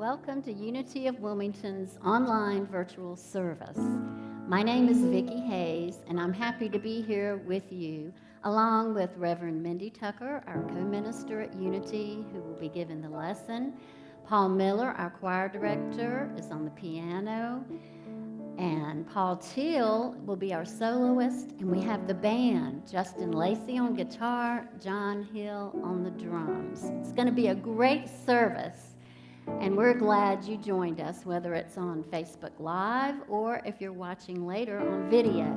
Welcome to Unity of Wilmington's online virtual service. My name is Vicki Hayes, and I'm happy to be here with you, along with Reverend Mindy Tucker, our co-minister at Unity, who will be giving the lesson. Paul Miller, our choir director, is on the piano, and Paul Teal will be our soloist, and we have the band, Lacey on guitar, Jon Hill on the drums. It's going to be a great service. And we're glad you joined us, whether it's on Facebook Live or if you're watching later on video.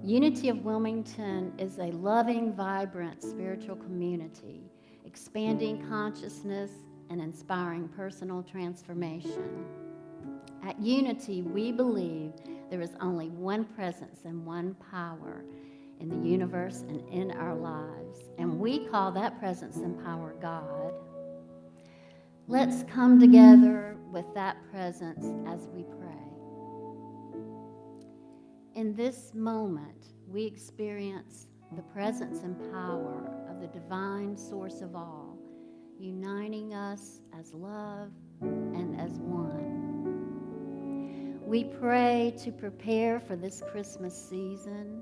Unity of Wilmington is a loving, vibrant spiritual community, expanding consciousness and inspiring personal transformation. At Unity, we believe there is only one presence and one power in the universe and in our lives, and we call that presence and power God. Let's come together with that presence as we pray. In this moment, we experience the presence and power of the divine source of all, uniting us as love and as one. We pray to prepare for this Christmas season,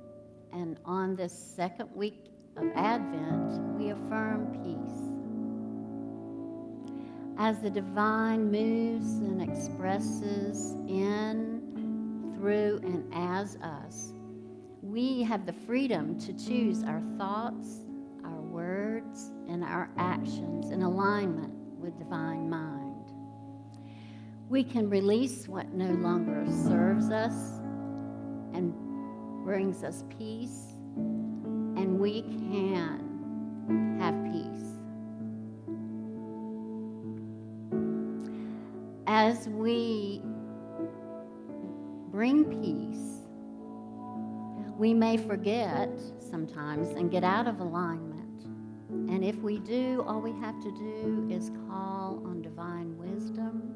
and on this second week of Advent, we affirm peace. As the divine moves and expresses in, through, and as us, we have the freedom to choose our thoughts, our words, and our actions in alignment with divine mind. We can release what no longer serves us and brings us peace, and we can have peace. As we bring peace, we may forget sometimes and get out of alignment. And if we do, all we have to do is call on divine wisdom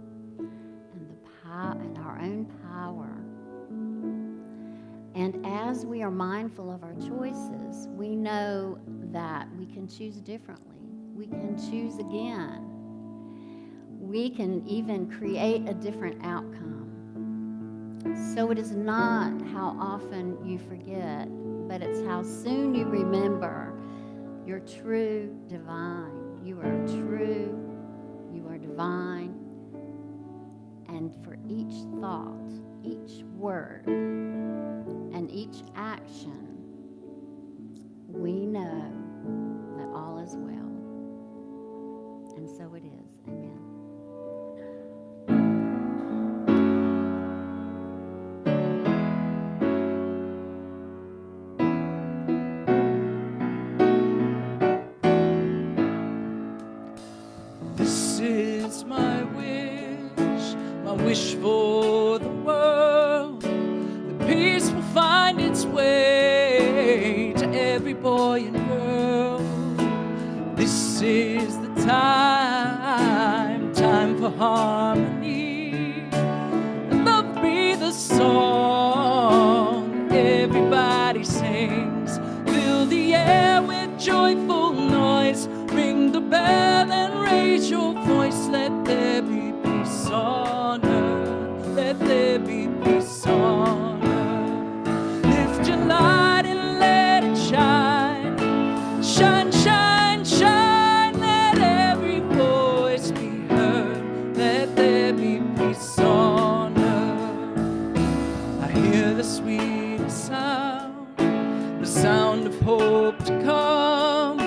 and our own power. And as we are mindful of our choices, we know that we can choose differently. We can choose again. We can even create a different outcome. So it is not how often you forget, but it's how soon you remember you're true divine. You are true, you are divine. And for each thought, each word, and each action, we know that all is well. And so it is. Amen. Wish for the world, that peace will find its way to every boy and girl. This is the time for harmony. Love be the song everybody sings. Fill the air with joyful noise. Ring the bell and raise your voice. Let there be peace on earth. Let there be peace on earth. Lift your light and let it shine. Shine, shine, shine. Let every voice be heard. Let there be peace on earth. I hear the sweet sound, the sound of hope to come.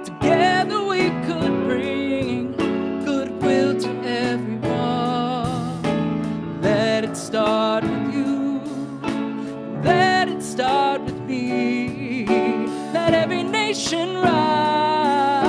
Together we could bring goodwill to everyone. Let it start with you. Let it start with me. Let every nation rise.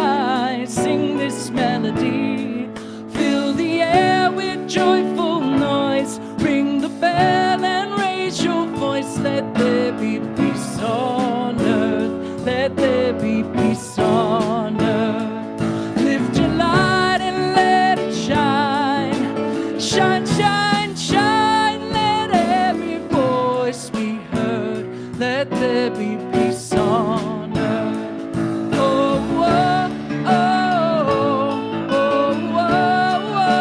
Sing this melody. Fill the air with joyful noise. Ring the bell and raise your voice. Let there be peace on earth. Let there be peace on earth. Lift your light and let it shine. Shine, shine, shine. Let every voice be heard. Let there be peace on earth. Oh, oh, oh, oh, oh, oh.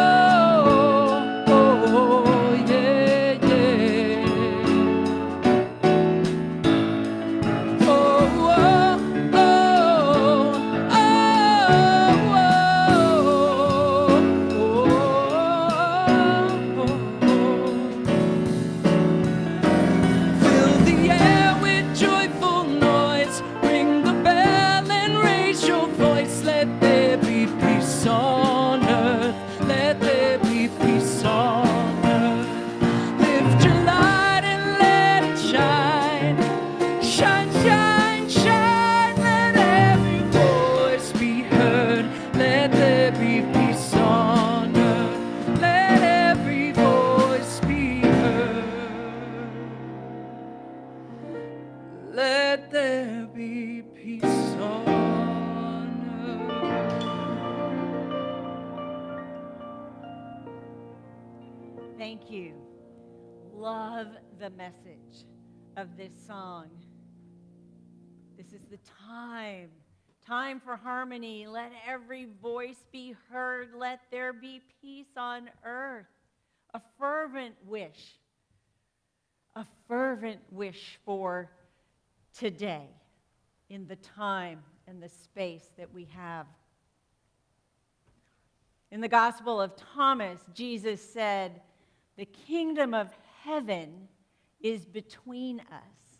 peace on earth. Thank you. Love the message of this song. This is the time for harmony. Let every voice be heard. Let there be peace on earth. A fervent wish for today in the time and the space that we have. In the Gospel of Thomas, Jesus said, "The kingdom of heaven is between us."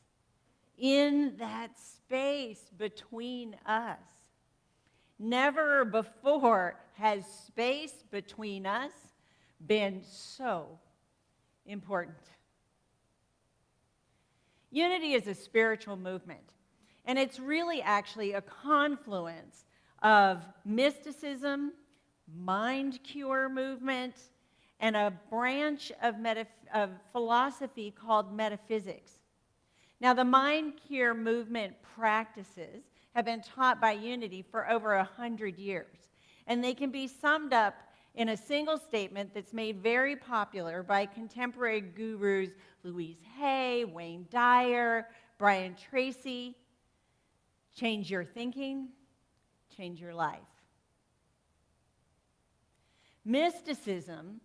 In that space between us. Never before has space between us been so important. Unity is a spiritual movement, and it's really actually a confluence of mysticism, mind cure movement, and a branch of philosophy called metaphysics. Now, the mind cure movement practices have been taught by Unity for over 100 years, and they can be summed up in a single statement that's made very popular by contemporary gurus Louise Hay, Wayne Dyer, Brian Tracy: change your thinking, change your life. Mysticism,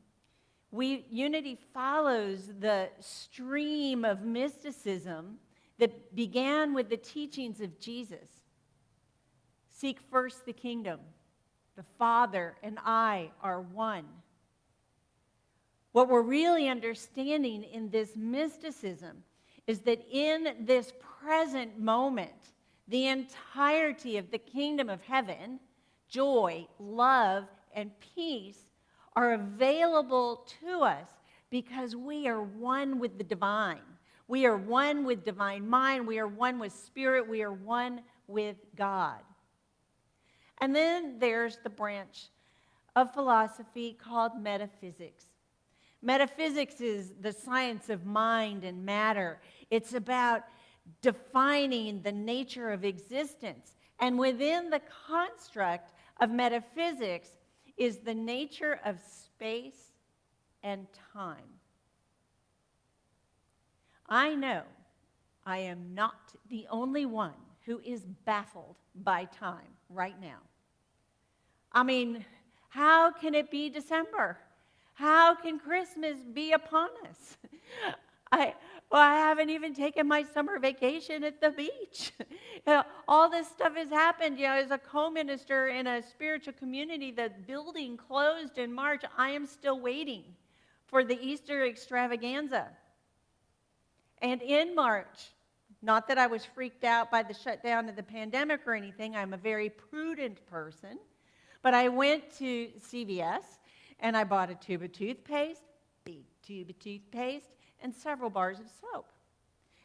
Unity follows the stream of mysticism that began with the teachings of Jesus. Seek first the kingdom. The Father and I are one. What we're really understanding in this mysticism is that in this present moment, the entirety of the kingdom of heaven, joy, love, and peace are available to us because we are one with the divine. We are one with divine mind. We are one with spirit. We are one with God. And then there's the branch of philosophy called metaphysics. Metaphysics is the science of mind and matter. It's about defining the nature of existence. And within the construct of metaphysics is the nature of space and time. I know I am not the only one who is baffled by time right now. I mean, how can it be December? How can Christmas be upon us? I haven't even taken my summer vacation at the beach. All this stuff has happened. As a co-minister in a spiritual community, the building closed in March. I am still waiting for the Easter extravaganza. And in March, not that I was freaked out by the shutdown of the pandemic or anything, I'm a very prudent person, but I went to CVS and I bought a tube of toothpaste, big tube of toothpaste, and several bars of soap.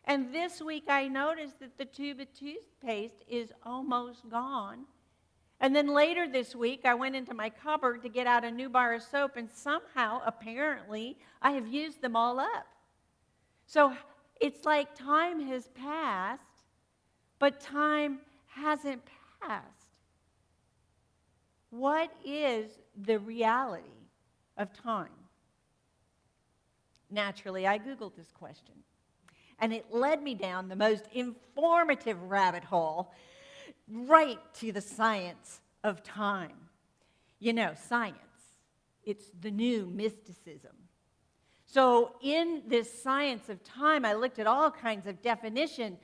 And this week I noticed that the tube of toothpaste is almost gone. And then later this week I went into my cupboard to get out a new bar of soap, and somehow, apparently, I have used them all up. So it's like time has passed, but time hasn't passed. What is the reality of time? Naturally, I Googled this question, and it led me down the most informative rabbit hole right to the science of time. Science, it's the new mysticism. So in this science of time, I looked at all kinds of definitions.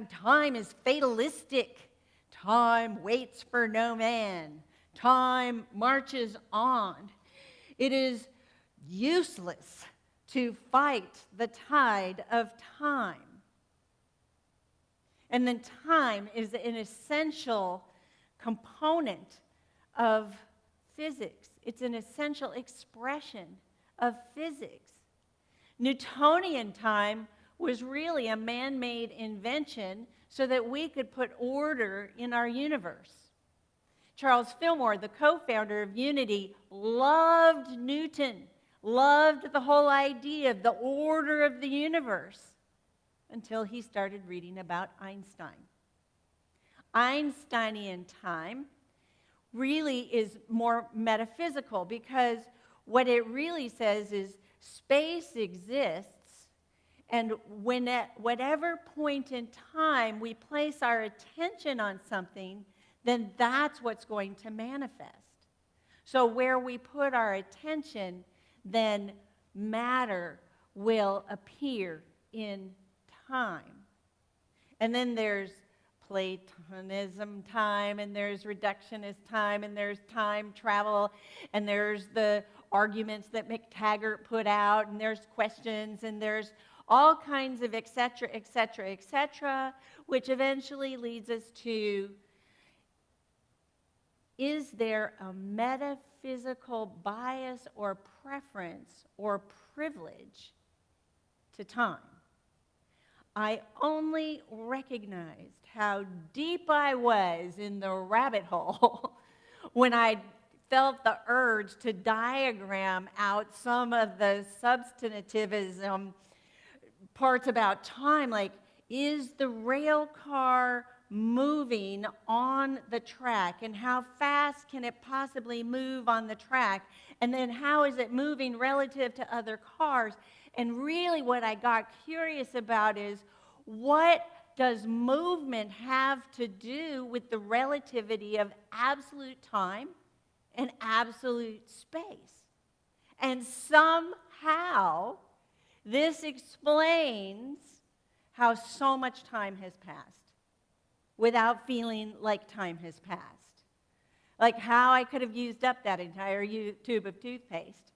Time is fatalistic. Time waits for no man. Time marches on. It is useless to fight the tide of time. And then time is an essential component of physics. It's an essential expression of physics. Newtonian time was really a man-made invention so that we could put order in our universe. Charles Fillmore, the co-founder of Unity, loved Newton, loved the whole idea of the order of the universe until he started reading about Einstein. Einsteinian time really is more metaphysical, because what it really says is space exists, and when at whatever point in time we place our attention on something, then that's what's going to manifest. So where we put our attention, then matter will appear in time. And then there's Platonism time, and there's reductionist time, and there's time travel, and there's the arguments that McTaggart put out, and there's questions, and there's all kinds of et cetera, which eventually leads us to, is there a metaphysical bias or preference or privilege to time? I only recognized how deep I was in the rabbit hole when I felt the urge to diagram out some of the substantivism parts about time, like, is the rail car moving on the track, and how fast can it possibly move on the track, and then how is it moving relative to other cars? And really what I got curious about is, what does movement have to do with the relativity of absolute time and absolute space? And somehow this explains how so much time has passed without feeling like time has passed. Like how I could have used up that entire tube of toothpaste,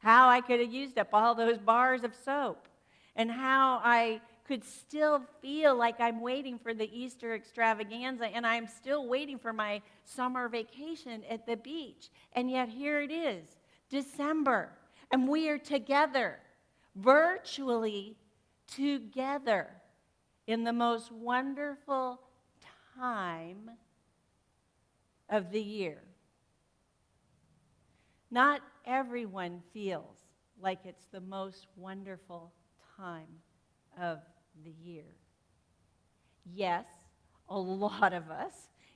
how I could have used up all those bars of soap, and how I could still feel like I'm waiting for the Easter extravaganza, and I'm still waiting for my summer vacation at the beach. And yet here it is, December, and we are together, virtually together, in the most wonderful time of the year. Not everyone feels like it's the most wonderful time of the year. Yes, a lot of us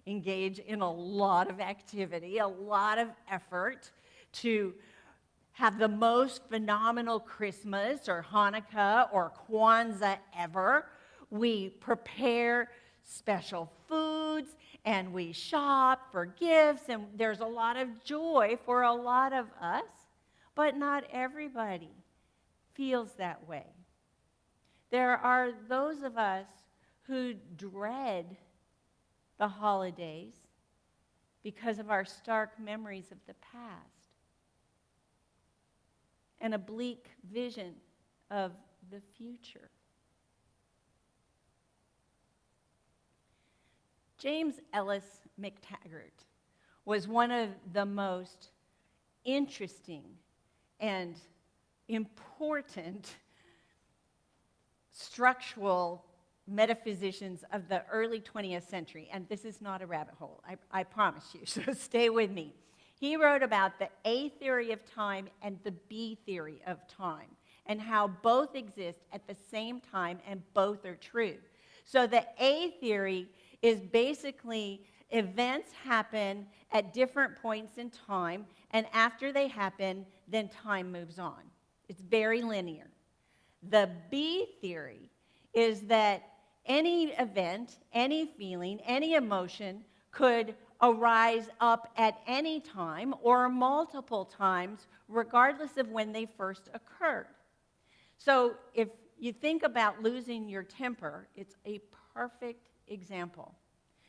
engage in a lot of activity, a lot of effort to have the most phenomenal Christmas or Hanukkah or Kwanzaa ever. We prepare special foods, and we shop for gifts, and there's a lot of joy for a lot of us, but not everybody feels that way. There are those of us who dread the holidays because of our stark memories of the past and a bleak vision of the future. James Ellis McTaggart was one of the most interesting and important structural metaphysicians of the early 20th century. And this is not a rabbit hole, I promise you, so stay with me. He wrote about the A theory of time and the B theory of time, and how both exist at the same time and both are true. So the A theory is basically events happen at different points in time, and after they happen, then time moves on. It's very linear. The B theory is that any event, any feeling, any emotion could arise up at any time or multiple times, regardless of when they first occurred. So if you think about losing your temper, it's a perfect example,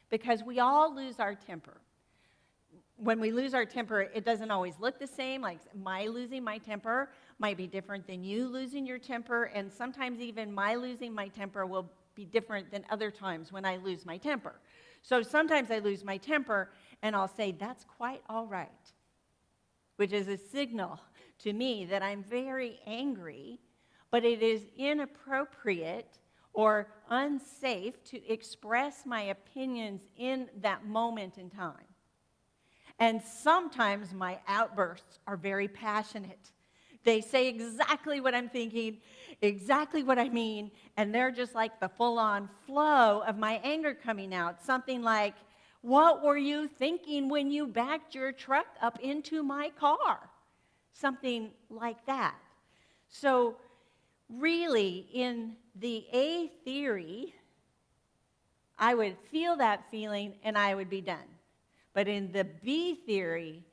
because we all lose our temper. When we lose our temper, it doesn't always look the same. Like, my losing my temper might be different than you losing your temper, and sometimes even my losing my temper will be different than other times when I lose my temper. So sometimes I lose my temper, and I'll say, that's quite all right, which is a signal to me that I'm very angry, but it is inappropriate or unsafe to express my opinions in that moment in time. And sometimes my outbursts are very passionate, They say exactly what I'm thinking, exactly what I mean, and they're just like the full-on flow of my anger coming out. Something like, what were you thinking when you backed your truck up into my car? Something like that. So really, in the A theory, I would feel that feeling and I would be done. But in the B theory,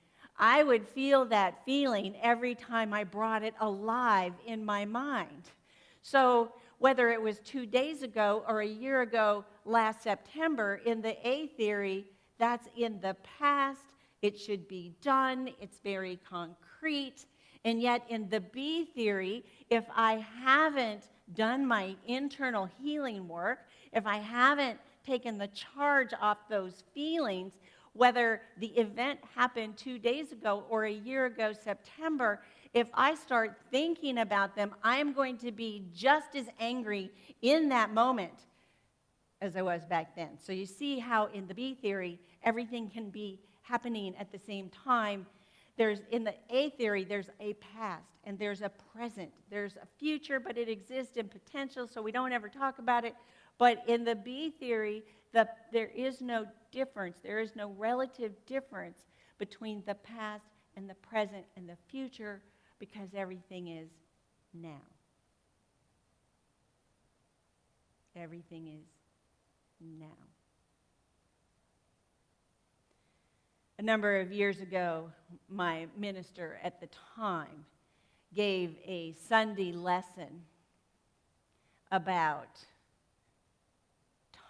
I would feel that feeling every time I brought it alive in my mind. So whether it was 2 days ago or a year ago last September, in the A theory, that's in the past. It should be done. It's very concrete. And yet in the B theory, if I haven't done my internal healing work, if I haven't taken the charge off those feelings, whether the event happened 2 days ago or a year ago, September, if I start thinking about them, I am going to be just as angry in that moment as I was back then. So you see how in the B theory, everything can be happening at the same time. In the A theory, there's a past and there's a present. There's a future, but it exists in potential, so we don't ever talk about it. But in the B theory, there is no difference. There is no relative difference between the past and the present and the future, because everything is now. Everything is now. A number of years ago, my minister at the time gave a Sunday lesson about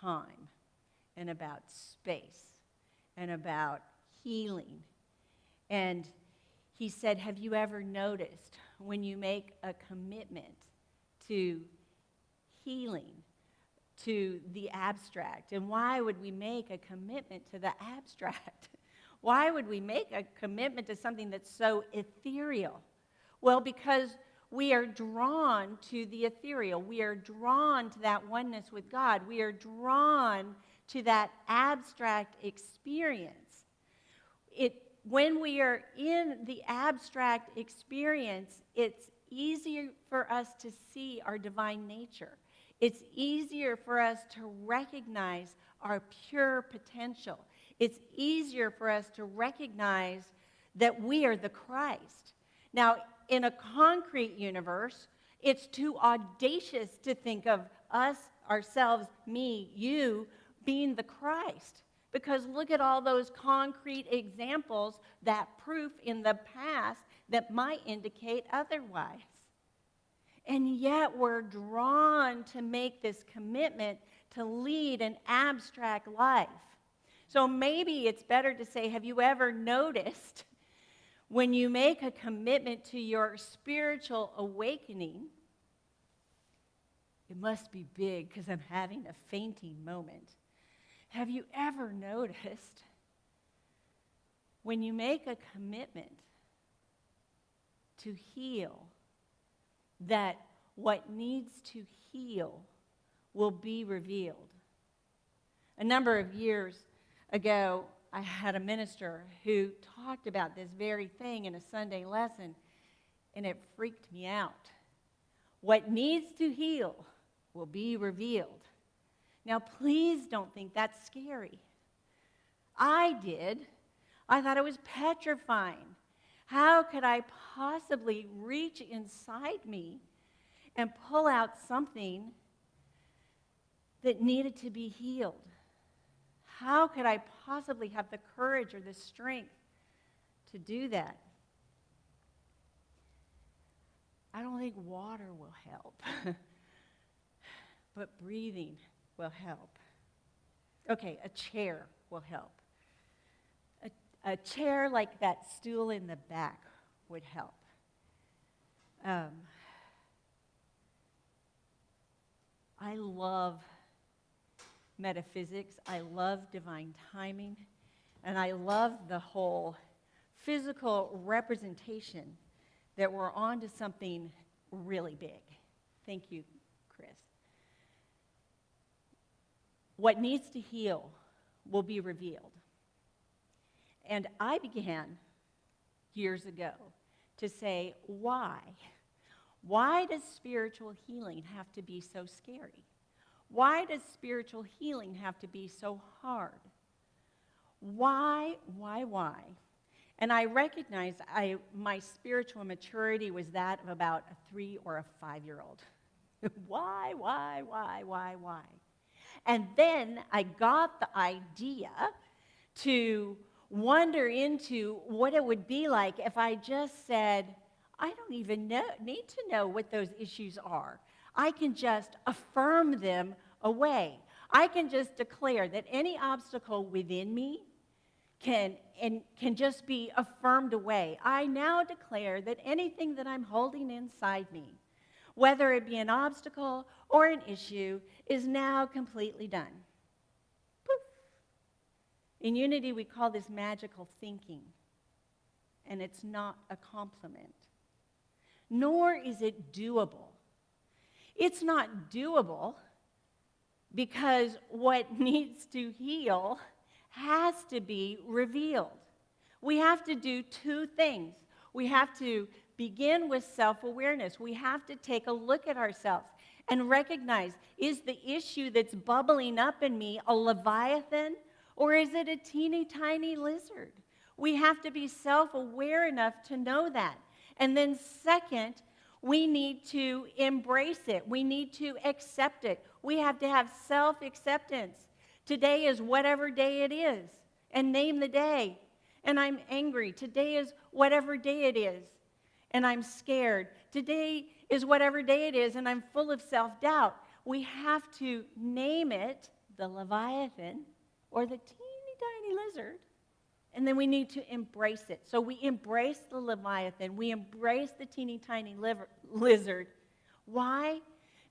time and about space and about healing. And he said, have you ever noticed when you make a commitment to healing, to the abstract? And why would we make a commitment to the abstract? Why would we make a commitment to something that's so ethereal? Well, because we are drawn to the ethereal. We are drawn to that oneness with God. We are drawn to that abstract experience. When we are in the abstract experience, it's easier for us to see our divine nature. It's easier for us to recognize our pure potential. It's easier for us to recognize that we are the Christ. Now, in a concrete universe, it's too audacious to think of us, ourselves, me, you, being the Christ. Because look at all those concrete examples, that proof in the past that might indicate otherwise. And yet we're drawn to make this commitment to lead an abstract life. So maybe it's better to say, have you ever noticed when you make a commitment to your spiritual awakening, it must be big because I'm having a fainting moment. Have you ever noticed when you make a commitment to heal, that what needs to heal will be revealed? A number of years ago, I had a minister who talked about this very thing in a Sunday lesson, and it freaked me out. What needs to heal will be revealed. Now, please don't think that's scary. I did. I thought it was petrifying. How could I possibly reach inside me and pull out something that needed to be healed? How could I possibly have the courage or the strength to do that? I don't think water will help, but breathing will help. Okay, a chair will help. A chair like that stool in the back would help. I love metaphysics. I love divine timing. And I love the whole physical representation that we're on to something really big. Thank you, Chris. What needs to heal will be revealed. And I began years ago to say, why? Why does spiritual healing have to be so scary? Why does spiritual healing have to be so hard? Why? And I recognize my spiritual maturity was that of about a 3 or a 5-year-old. Why? And then I got the idea to wonder into what it would be like if I just said, I don't even need to know what those issues are. I can just affirm them away. I can just declare that any obstacle within me can just be affirmed away. I now declare that anything that I'm holding inside me, whether it be an obstacle or an issue, is now completely done. Poof. In Unity, we call this magical thinking, and it's not a compliment. Nor is it doable. It's not doable because what needs to heal has to be revealed. We have to do 2 things. We have to begin with self-awareness. We have to take a look at ourselves and recognize, is the issue that's bubbling up in me a leviathan, or is it a teeny tiny lizard? We have to be self-aware enough to know that. And then second, we need to embrace it. We need to accept it. We have to have self-acceptance. Today is whatever day it is, and name the day. And I'm angry. Today is whatever day it is, and I'm scared. Today is whatever day it is, and I'm full of self-doubt. We have to name it, the Leviathan, or the teeny tiny lizard, and then we need to embrace it. So we embrace the Leviathan. We embrace the teeny tiny lizard. Why?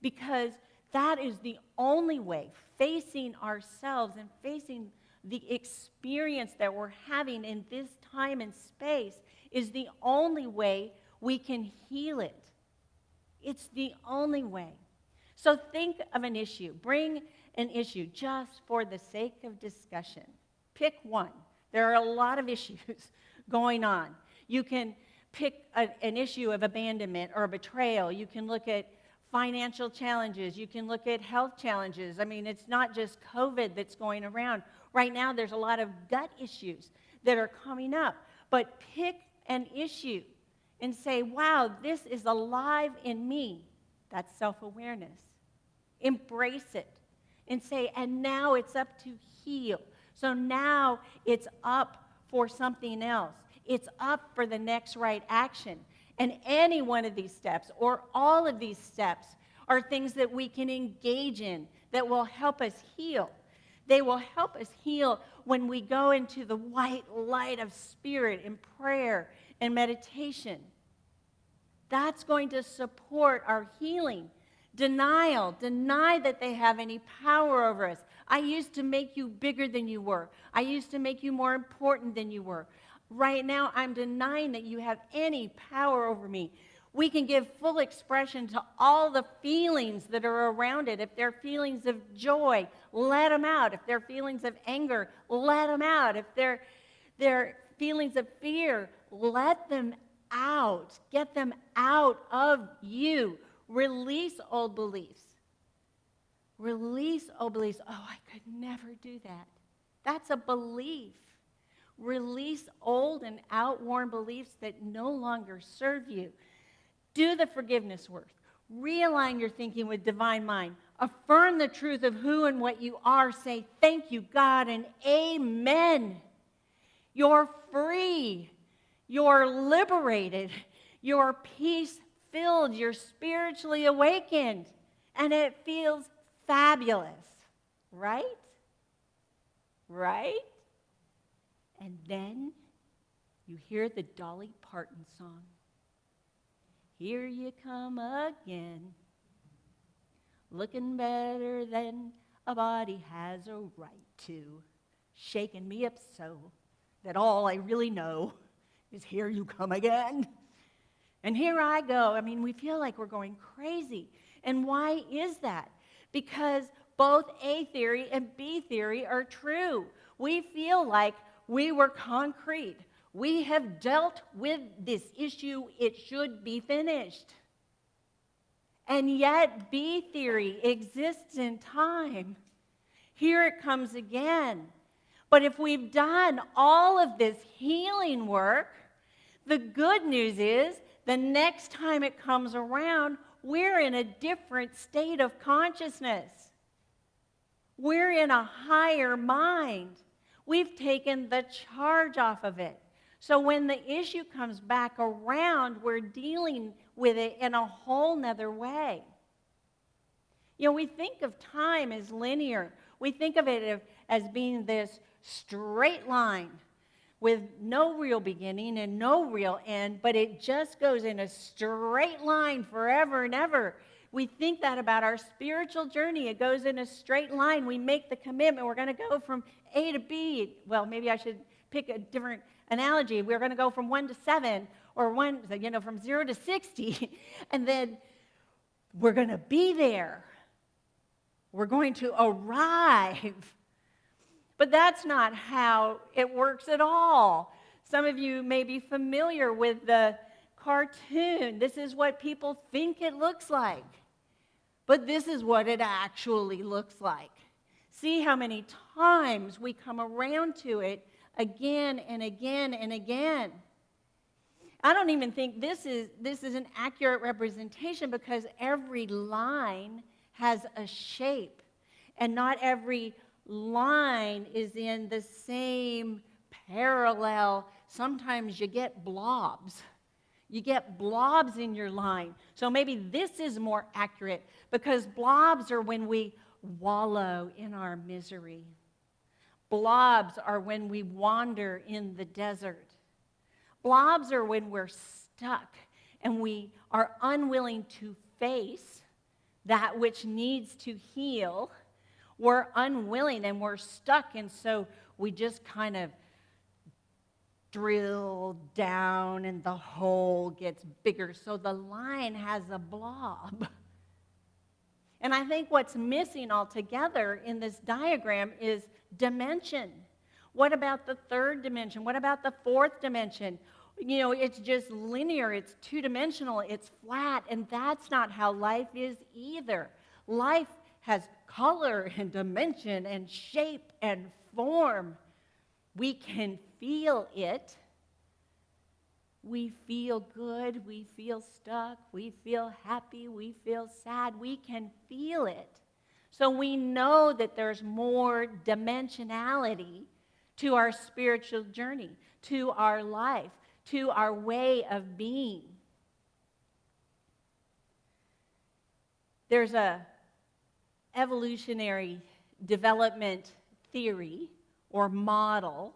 Because that is the only way, facing ourselves and facing the experience that we're having in this time and space is the only way we can heal it. It's the only way. So think of an issue. Bring an issue just for the sake of discussion. Pick one. There are a lot of issues going on. You can pick an issue of abandonment or betrayal. You can look at financial challenges. You can look at health challenges. I mean, it's not just COVID that's going around. Right now, there's a lot of gut issues that are coming up. But pick an issue and say, wow, this is alive in me. That's self-awareness. Embrace it and say, and now it's up to heal. So now it's up for something else. It's up for the next right action. And any one of these steps or all of these steps are things that we can engage in that will help us heal. They will help us heal when we go into the white light of spirit in prayer and meditation. That's going to support our healing. Denial. Deny that they have any power over us. I used to make you bigger than you were. I used to make you more important than you were. Right now, I'm denying that you have any power over me. We can give full expression to all the feelings that are around it. If they're feelings of joy, let them out. If they're feelings of anger, let them out. If they're feelings of fear, let them out. Get them out of you. Release old beliefs. Release old beliefs. Oh, I could never do that. That's a belief. Release old and outworn beliefs that no longer serve you. Do the forgiveness work. Realign your thinking with divine mind. Affirm the truth of who and what you are. Say, thank you, God, and amen. You're free. You're liberated. You're peace-filled. You're spiritually awakened. And it feels fabulous. Right? Right? And then you hear the Dolly Parton song. Here you come again, looking better than a body has a right to, shaking me up so that all I really know is here you come again. And here I go. I mean, we feel like we're going crazy. And why is that? Because both A theory and B theory are true. We feel like we were concrete. We have dealt with this issue. It should be finished. And yet, B theory exists in time. Here it comes again. But if we've done all of this healing work, the good news is the next time it comes around, we're in a different state of consciousness. We're in a higher mind. We've taken the charge off of it. So when the issue comes back around, we're dealing with it in a whole nother way. You know, we think of time as linear. We think of it as being this straight line with no real beginning and no real end, but it just goes in a straight line forever and ever. We think that about our spiritual journey. It goes in a straight line. We make the commitment. We're going to go from A to B. Well, maybe I should pick a different analogy. We're going to go from 1 to 7 or from 0 to 60. And then we're going to be there. We're going to arrive. But that's not how it works at all. Some of you may be familiar with the cartoon. This is what people think it looks like. But this is what it actually looks like. See how many times we come around to it again and again and again. I don't even think this is an accurate representation because every line has a shape, and not every line is in the same parallel. Sometimes you get blobs. You get blobs in your line. So maybe this is more accurate because blobs are when we wallow in our misery. Blobs are when we wander in the desert. Blobs are when we're stuck and we are unwilling to face that which needs to heal. We're unwilling and we're stuck, and so we just kind of drill down and the hole gets bigger. So the line has a blob. And I think what's missing altogether in this diagram is dimension. What about the third dimension? What about the fourth dimension? You know, it's just linear, it's two-dimensional, it's flat, and that's not how life is either. Life has color and dimension and shape and form. We can feel it. We feel good, we feel stuck, we feel happy, we feel sad. We can feel it. So we know that there's more dimensionality to our spiritual journey, to our life, to our way of being. There's a evolutionary development theory or model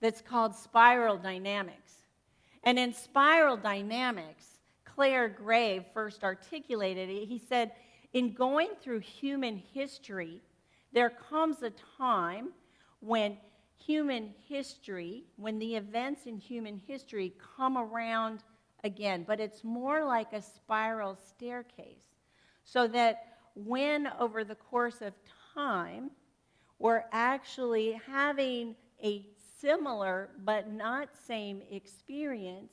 that's called spiral dynamics. And in spiral dynamics, Clare Grave first articulated it. He said, in going through human history, there comes a time when the events in human history come around again, but it's more like a spiral staircase. So that when over the course of time, we're actually having a similar but not same experience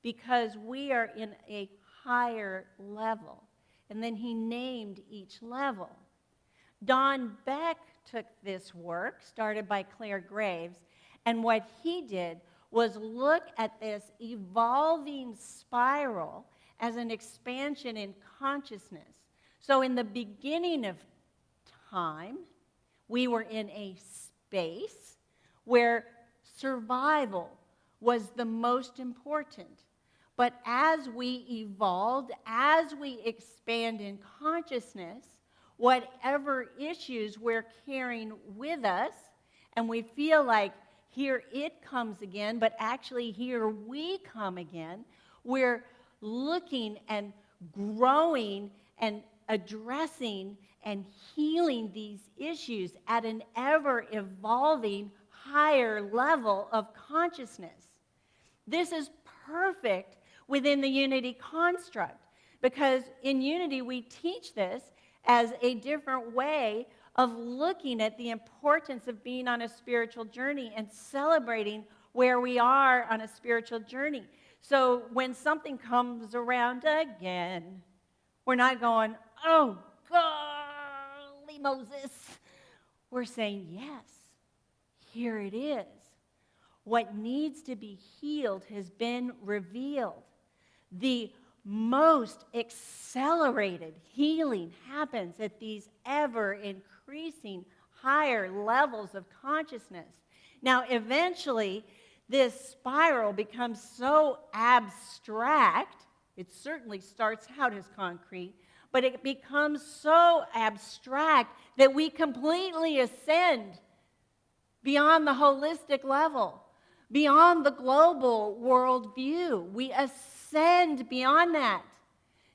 because we are in a higher level. And then he named each level. Don Beck took this work, started by Clare Graves, and what he did was look at this evolving spiral as an expansion in consciousness. So in the beginning of time, we were in a space where survival was the most important. But as we evolved, as we expand in consciousness, whatever issues we're carrying with us, and we feel like here it comes again, but actually here we come again, we're looking and growing and addressing and healing these issues at an ever-evolving higher level of consciousness. This is perfect within the unity construct because in unity we teach this as a different way of looking at the importance of being on a spiritual journey and celebrating where we are on a spiritual journey. So when something comes around again, we're not going, oh, golly Moses. We're saying, yes, here it is. What needs to be healed has been revealed. The most accelerated healing happens at these ever-increasing higher levels of consciousness. Now, eventually, this spiral becomes so abstract. It certainly starts out as concrete, but it becomes so abstract that we completely ascend beyond the holistic level, beyond the global worldview. We ascend beyond that.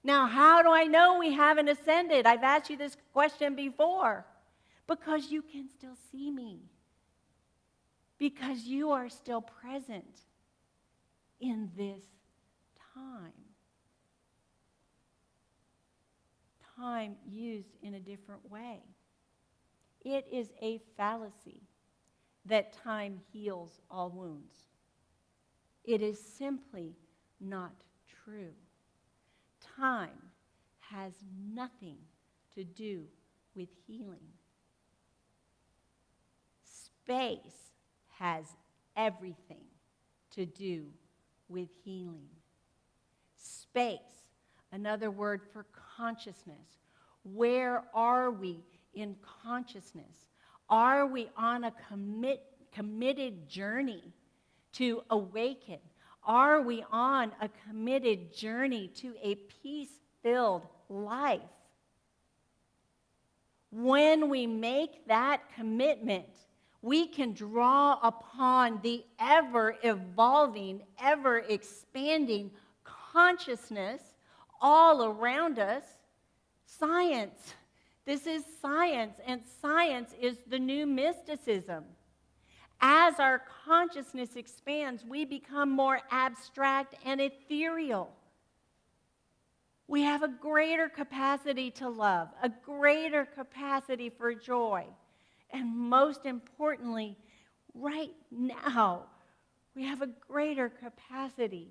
Now, how do I know we haven't ascended? I've asked you this question before. Because you can still see me. Because you are still present in this time. Time used in a different way. It is a fallacy that time heals all wounds. It is simply not true. Time has nothing to do with healing. Space has everything to do with healing. Space, another word for consciousness. Where are we in consciousness? Are we on a committed journey to awaken? Are we on a committed journey to a peace-filled life? When we make that commitment, we can draw upon the ever-evolving, ever-expanding consciousness all around us. Science. This is science, and science is the new mysticism. As our consciousness expands, we become more abstract and ethereal. We have a greater capacity to love, a greater capacity for joy, and most importantly, right now, we have a greater capacity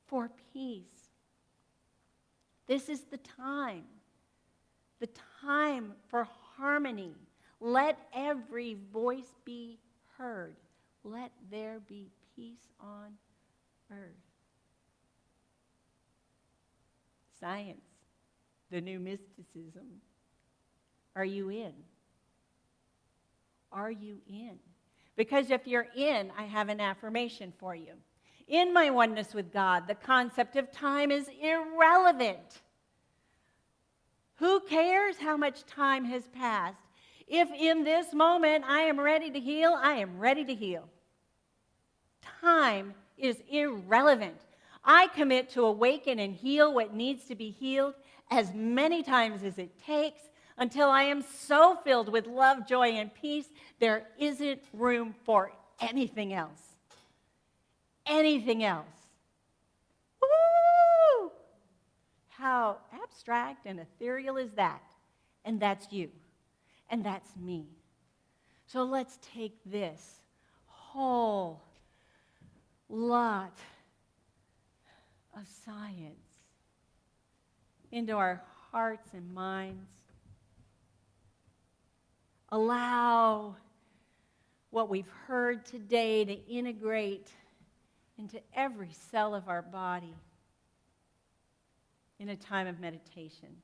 for peace. This is the time for harmony. Let every voice be heard. Let there be peace on earth. Science, the new mysticism. Are you in? Are you in? Because if you're in, I have an affirmation for you. In my oneness with God, the concept of time is irrelevant. Who cares how much time has passed? If in this moment I am ready to heal, I am ready to heal. Time is irrelevant. I commit to awaken and heal what needs to be healed as many times as it takes until I am so filled with love, joy, and peace, there isn't room for anything else. Anything else. Woo! How abstract and ethereal is that? And that's you. And that's me. So let's take this whole lot of science into our hearts and minds. Allow what we've heard today to integrate into every cell of our body in a time of meditation.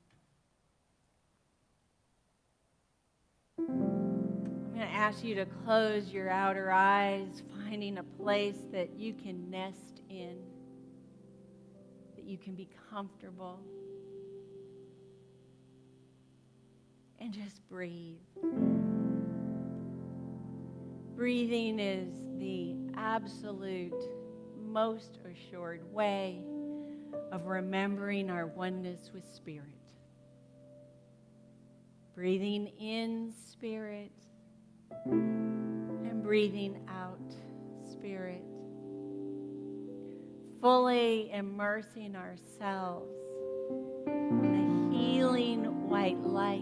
I'm going to ask you to close your outer eyes, finding a place that you can nest in, that you can be comfortable, and just breathe. Breathing is the absolute most assured way of remembering our oneness with Spirit. Breathing in Spirit and breathing out Spirit. Fully immersing ourselves in the healing white light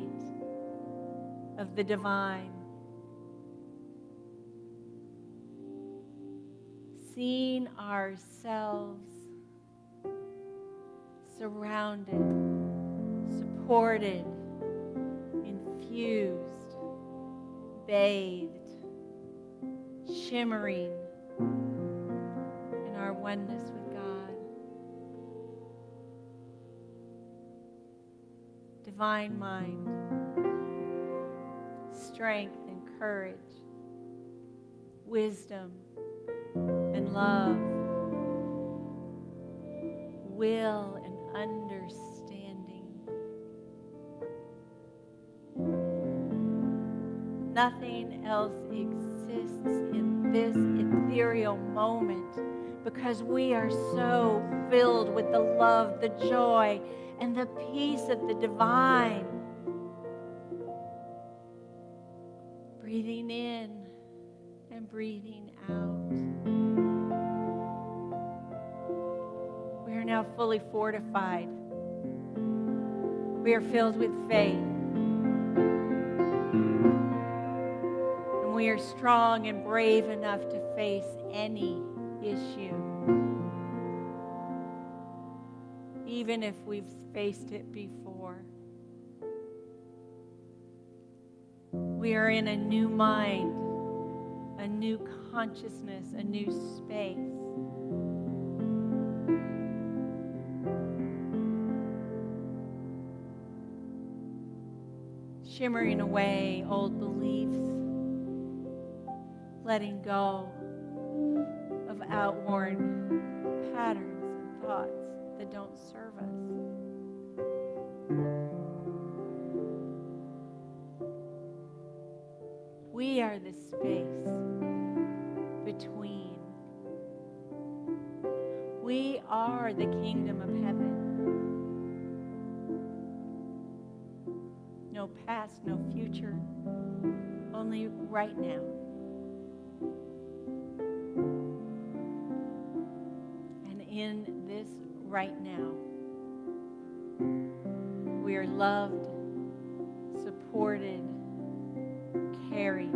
of the divine. seen ourselves surrounded, supported, infused, bathed, shimmering in our oneness with God. Divine mind, strength and courage, wisdom and love, will and understanding. Nothing else exists in this ethereal moment because we are so filled with the love, the joy, and the peace of the divine. Breathing in and breathing out. We are now fully fortified. We are filled with faith. And we are strong and brave enough to face any issue. Even if we've faced it before. We are in a new mind, a new consciousness, a new space. Shimmering away old beliefs, letting go of outworn patterns and thoughts that don't serve us. We are the space between. We are the kingdom of heaven. No past, no future, only right now. And in this right now, we are loved, supported, carried,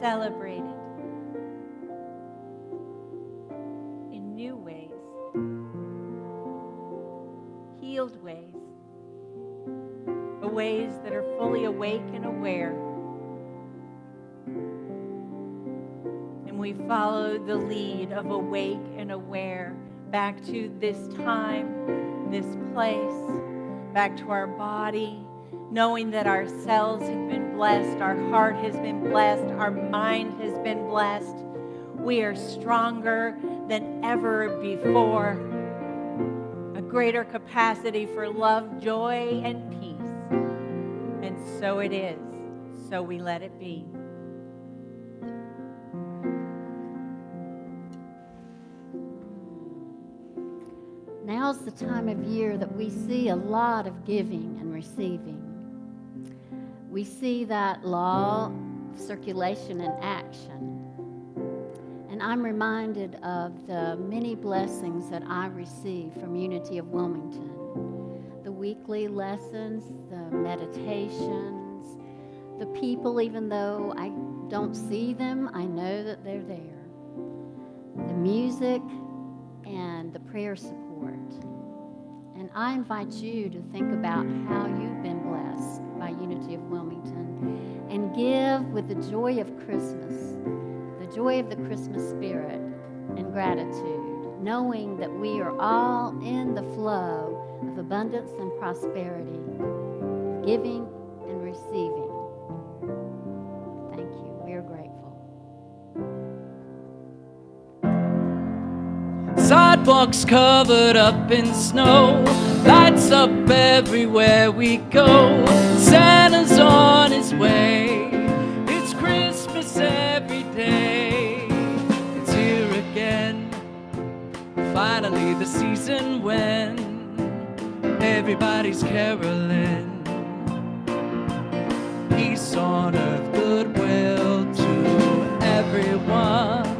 celebrated in new ways, healed ways, ways that are fully awake and aware. And we follow the lead of awake and aware back to this time, this place, back to our body, knowing that our cells have been blessed, our heart has been blessed, our mind has been blessed. We are stronger than ever before. A greater capacity for love, joy, and peace. And so it is. So we let it be. Now's the time of year that we see a lot of giving and receiving. We see that law of circulation and action. And I'm reminded of the many blessings that I receive from Unity of Wilmington. The weekly lessons, the meditations, the people, even though I don't see them, I know that they're there. The music and the prayer support. And I invite you to think about how you've been blessed by Unity of Wilmington and give with the joy of Christmas, the joy of the Christmas spirit and gratitude, knowing that we are all in the flow of abundance and prosperity, giving and receiving. Thank you. We are grateful. Sidewalks covered up in snow, lights up everywhere we go. Santa's on his way. It's Christmas every day. It's here again. Finally the season when everybody's caroling. Peace on earth, goodwill to everyone.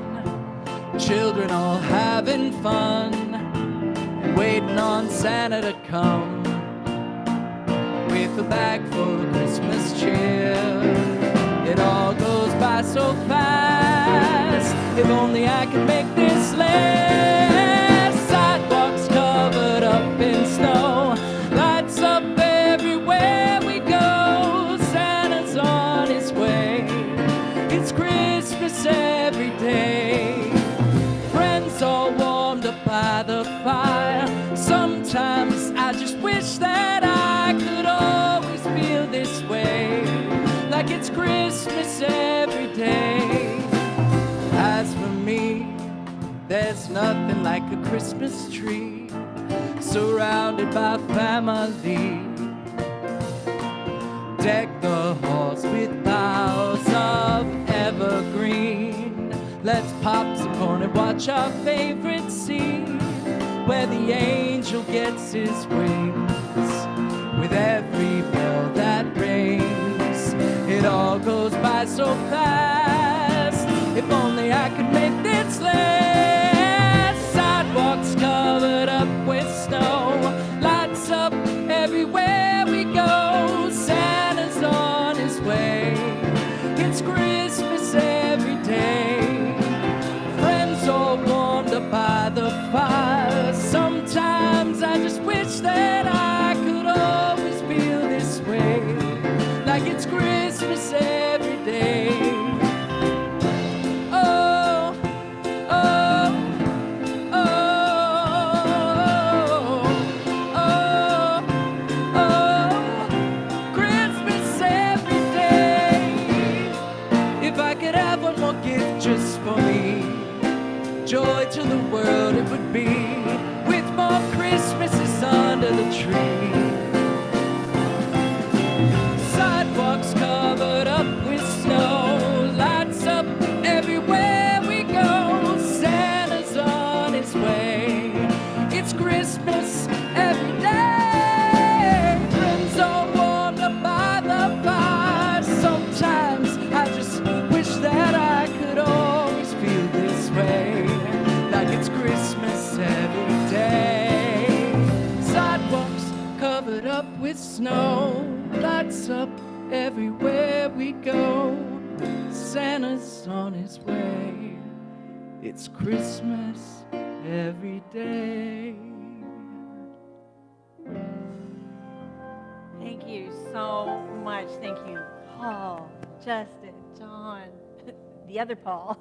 Children all having fun, waiting on Santa to come with a bag full of Christmas cheer. It all goes by so fast. If only I could make this last. Sidewalks covered up in snow, lights up everywhere we go. Santa's on his way, it's Christmas every day. Friends all warmed up by the fire. Sometimes I just wish that I could always feel this way, like it's Christmas every day. As for me, there's nothing like a Christmas tree, surrounded by family. Deck the halls with boughs of evergreen. Let's pop some corn and watch our favorite scene, where the angel gets his wings with every bell that rings. It all goes by so fast. If only I could make this last. Sidewalks covered up with snow, lights up everywhere we go. Santa's on his way, it's Christmas every day. Friends all warmed up by the fire. Sometimes I just wish that I could always feel this way, like it's Christmas every day. Oh, oh, oh, oh, oh, Christmas every day. If I could have one more gift just for me, joy to the world it would be, with more Christmases under the tree. Sidewalks covered up with snow, lights up everywhere we go. Santa's on his way, it's Christmas every day. Friends all warmed up by the fire. Sometimes I just wish that I could always feel this way, like it's Christmas every day. Sidewalks covered up with snow, lights up everywhere we go. Santa's on his way, it's Christmas every day. Thank you so much. Thank you, Paul, Justin, John, the other Paul.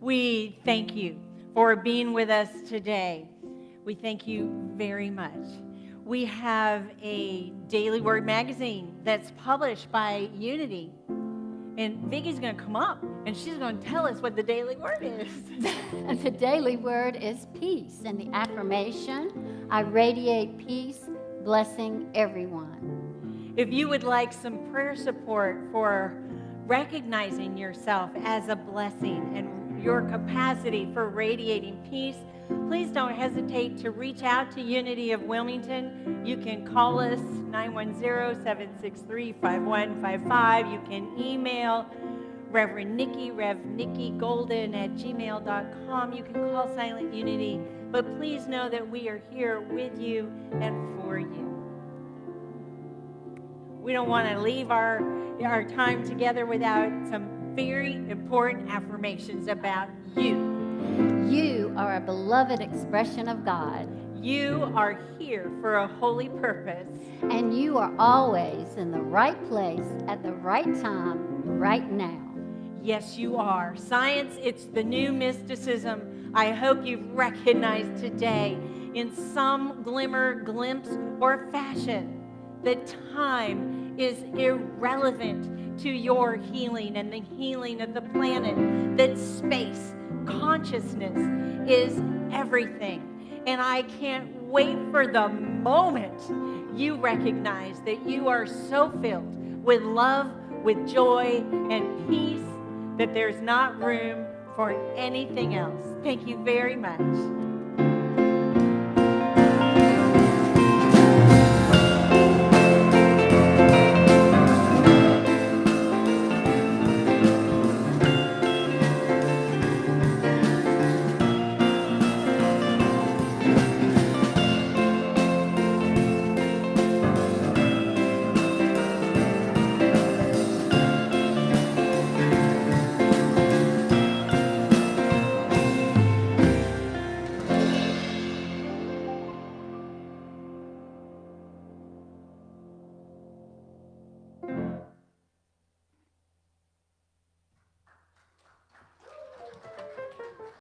We thank you for being with us today. We thank you very much. We have a Daily Word magazine that's published by Unity. And Vicki's going to come up and she's going to tell us what the Daily Word is. The daily word is peace, and the affirmation, I radiate peace, blessing everyone. If you would like some prayer support for recognizing yourself as a blessing and your capacity for radiating peace, please don't hesitate to reach out to Unity of Wilmington. You can call us 910-763-5155. You can email Reverend Nikki, revnikkigolden@gmail.com. You can call Silent Unity, but please know that we are here with you and for you. We don't want to leave our time together without some very important affirmations about you. You are a beloved expression of God, You are here for a holy purpose. and you are always in the right place at the right time, right now. Yes, you are. Science, it's the new mysticism. I hope you've recognized today in some glimmer, glimpse, or fashion that time is irrelevant to your healing and the healing of the planet, that space, consciousness is everything. And I can't wait for the moment you recognize that you are so filled with love, with joy, and peace that there's not room for anything else. Thank you very much.